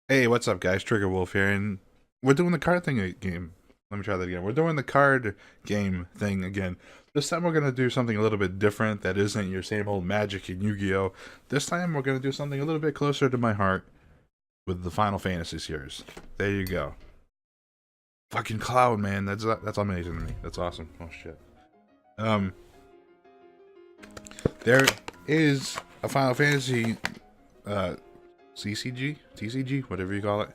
Hey, what's up, guys? Trigger Wolf here, and we're doing the card thing game. Let me try that again. We're doing the card game thing again. This time we're gonna do something a little bit different that isn't your same old Magic and Yu-Gi-Oh. This time we're gonna do something a little bit closer to my heart with the Final Fantasy series. There you go. Fucking Cloud, man. That's amazing to me. That's awesome. Oh shit. Um, there is a Final Fantasy CCG, TCG, whatever you call it.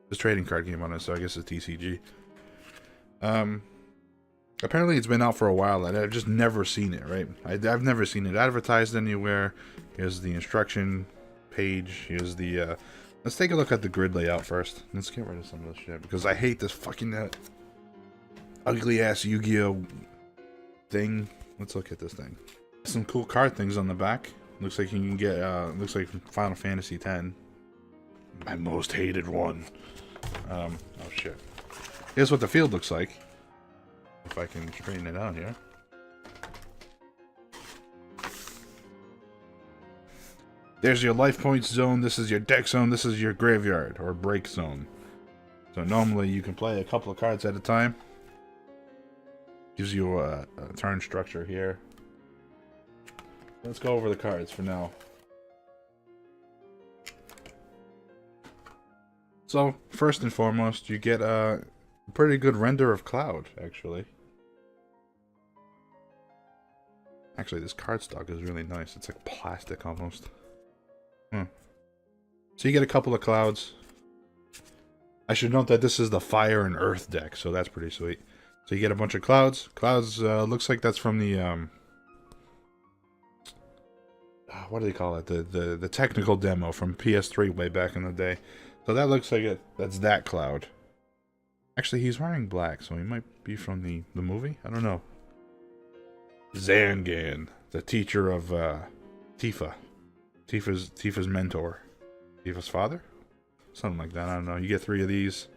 There's a trading card game on it, so I guess it's TCG. Um, Apparently it's been out for a while, and I've just never seen it. Right? I've never seen it advertised anywhere. Here's the instruction page. Here's the. Let's take a look at the grid layout first. Let's get rid of some of this shit because I hate this fucking ugly ass Yu-Gi-Oh thing. Let's look at this thing. Some cool card things on the back. Looks like you can get. Looks like Final Fantasy X. My most hated one. Oh shit. Here's what the field looks like. If I can straighten it out here. There's your life points zone. This is your deck zone. This is your graveyard or break zone. So normally you can play a couple of cards at a time. Gives you a turn structure here. Let's go over the cards for now. So first and foremost, you get a pretty good render of Cloud, actually. Actually, this cardstock is really nice. It's like plastic almost. So you get a couple of clouds. I should note that this is the Fire and Earth deck, so that's pretty sweet. So you get a bunch of clouds. Clouds looks like that's from the what do they call it? The technical demo from PS3 way back in the day. So that looks like it. That's that cloud. Actually, he's wearing black, so he might be from the movie. I don't know. Zangan, the teacher of Tifa. Tifa's mentor. Tifa's father? Something like that. I don't know. You get 3 of these.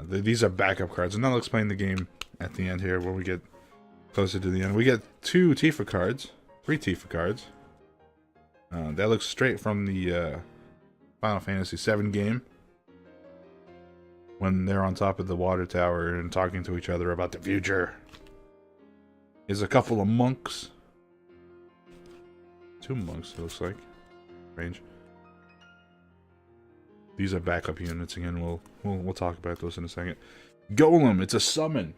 These are backup cards, and I'll explain the game at the end here when we get closer to the end. We get 2 Tifa cards. 3 Tifa cards. That looks straight from the Final Fantasy VII game. When they're on top of the water tower and talking to each other about the future. There's a couple of monks. 2 monks, it looks like. Range. These are backup units again. We'll talk about those in a second. Golem, it's a summon.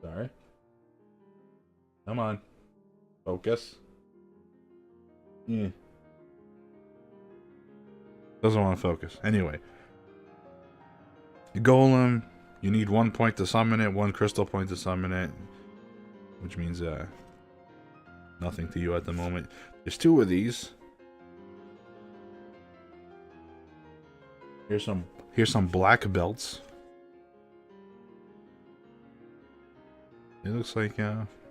Sorry. Come on. Focus. Yeah. Doesn't want to focus. Anyway. Golem, you need 1 point to summon it, 1 crystal point to summon it. Which means nothing to you at the moment. There's 2 of these. Here's some black belts. It looks like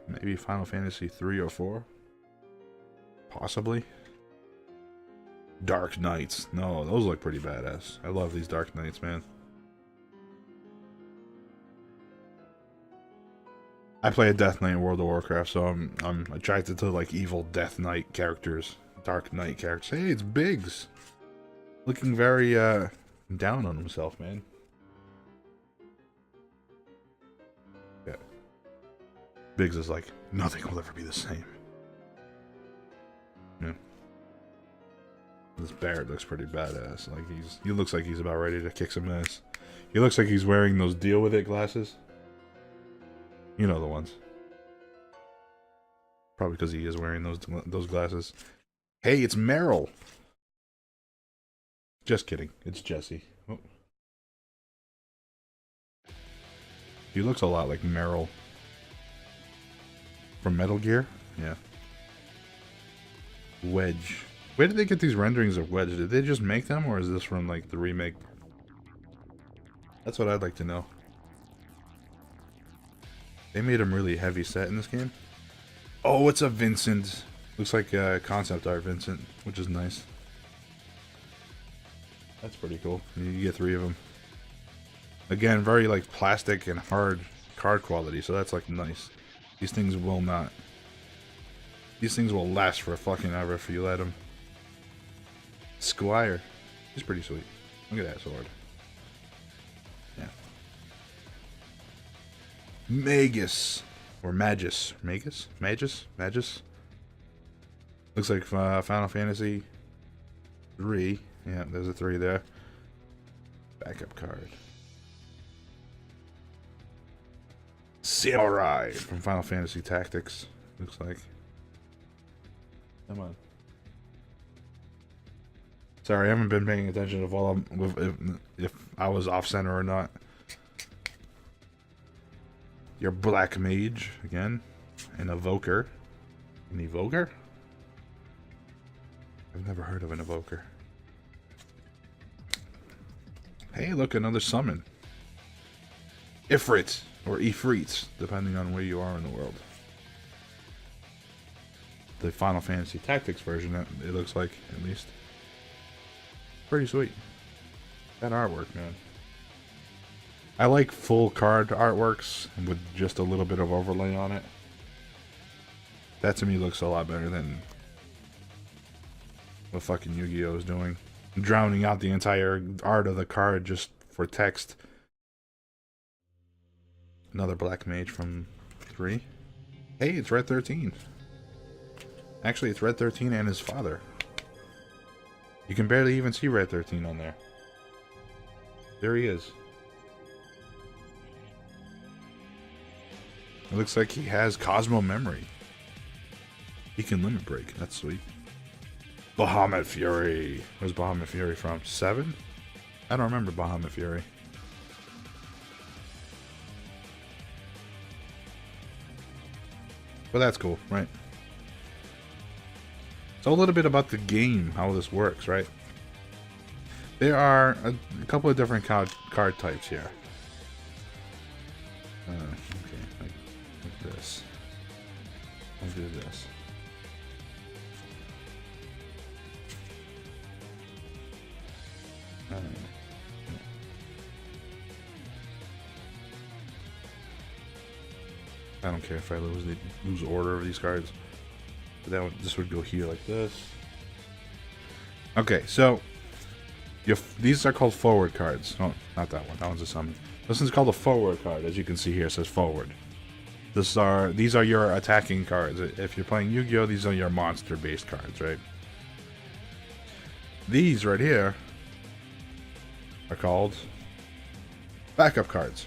maybe Final Fantasy 3 or 4. Possibly. Dark Knights. No, those look pretty badass. I love these Dark Knights, man. I play a Death Knight in World of Warcraft, so I'm attracted to like evil Death Knight characters, Dark Knight characters. Hey, it's Biggs, looking very down on himself, man. Yeah, Biggs is like nothing will ever be the same. Yeah, this Barret looks pretty badass. Like he looks like he's about ready to kick some ass. He looks like he's wearing those deal with it glasses. You know the ones. Probably because he is wearing those glasses. Hey, it's Meryl. Just kidding. It's Jesse. Oh. He looks a lot like Meryl from Metal Gear. Yeah. Wedge. Where did they get these renderings of Wedge? Did they just make them, or is this from like the remake? That's what I'd like to know. They made him really heavy set in this game. Oh, it's a Vincent. Looks like concept art Vincent, which is nice. That's pretty cool. You get 3 of them. Again, very like plastic and hard card quality, so that's like nice. These things will not. These things will last for fucking ever if you let them. Squire. He's pretty sweet. Look at that sword. Yeah. Magus. Or Magus. Magus? Magus? Magus? Looks like Final Fantasy 3. Yeah, there's a 3 there. Backup card. Samurai from Final Fantasy Tactics. Looks like. Come on. Sorry, I haven't been paying attention to while if I was off center or not. Your Black Mage again, an Evoker. An Evoker? I've never heard of an Evoker. Hey, look, another summon. Ifrit or Ifrit, depending on where you are in the world. The Final Fantasy Tactics version, it looks like, at least. Pretty sweet. That artwork, man. I like full card artworks with just a little bit of overlay on it. That to me looks a lot better than what fucking Yu-Gi-Oh is doing. Drowning out the entire art of the card just for text. Another Black Mage from 3. Hey, it's Red 13. Actually, it's Red 13 and his father. You can barely even see Red 13 on there. There he is. It looks like he has Cosmo Memory. He can limit break. That's sweet. Bahamut Fury. Where's Bahamut Fury from? 7? I don't remember Bahamut Fury. But that's cool, right? So a little bit about the game, how this works, right? There are a couple of different card types here. Okay, like this. I'll do this. I don't care if I lose order of these cards. But this would go here like this. Okay, so these are called forward cards. Oh, not that one. That one's a summon. This one's called a forward card. As you can see here, it says forward. These are your attacking cards. If you're playing Yu-Gi-Oh, these are your monster-based cards, right? These right here are called backup cards.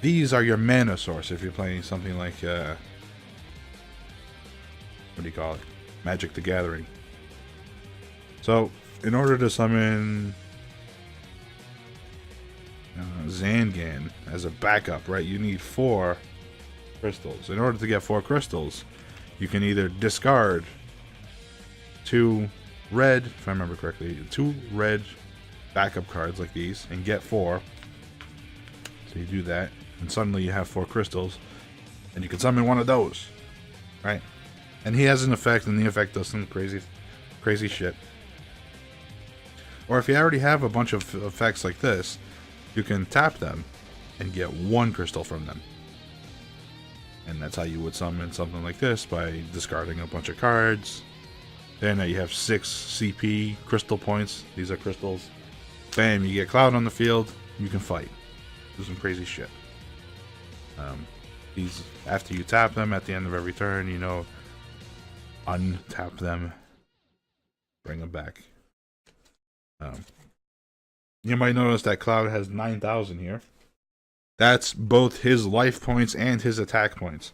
These are your mana source if you're playing something like what do you call it? Magic the Gathering. So, in order to summon Zangan as a backup, right, you need 4 crystals. In order to get 4 crystals, you can either discard 2 red, if I remember correctly, 2 red backup cards like these and get 4. So you do that, and suddenly you have 4 crystals, and you can summon one of those, right? And he has an effect, and the effect does some crazy shit. Or if you already have a bunch of effects like this, you can tap them and get 1 crystal from them. And that's how you would summon something like this, by discarding a bunch of cards. Then you have 6 CP crystal points. These are crystals. Bam, you get Cloud on the field, you can fight. Do some crazy shit. These, after you tap them at the end of every turn, you know, untap them, bring them back. You might notice that Cloud has 9,000 here. That's both his life points and his attack points.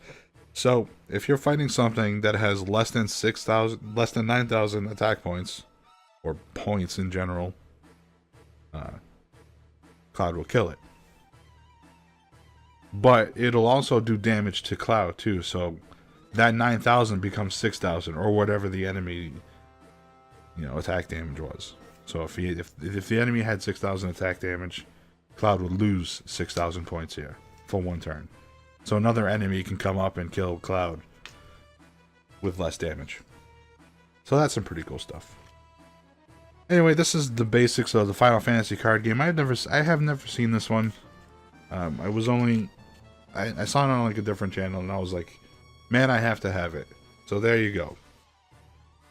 So if you're fighting something that has less than 9,000 attack points, or points in general, Cloud will kill it. But it'll also do damage to Cloud too, so that 9,000 becomes 6,000, or whatever the enemy, attack damage was. So if the enemy had 6,000 attack damage, Cloud would lose 6,000 points here for 1 turn. So another enemy can come up and kill Cloud with less damage. So that's some pretty cool stuff. Anyway, this is the basics of the Final Fantasy card game. I have never seen this one. I saw it on like a different channel, and I was like, man, I have to have it. So there you go.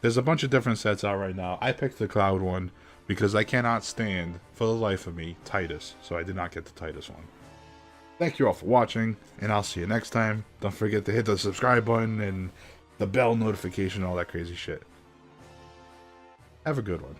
There's a bunch of different sets out right now. I picked the Cloud one because I cannot stand, for the life of me, Titus. So I did not get the Titus one. Thank you all for watching, and I'll see you next time. Don't forget to hit the subscribe button and the bell notification, all that crazy shit. Have a good one.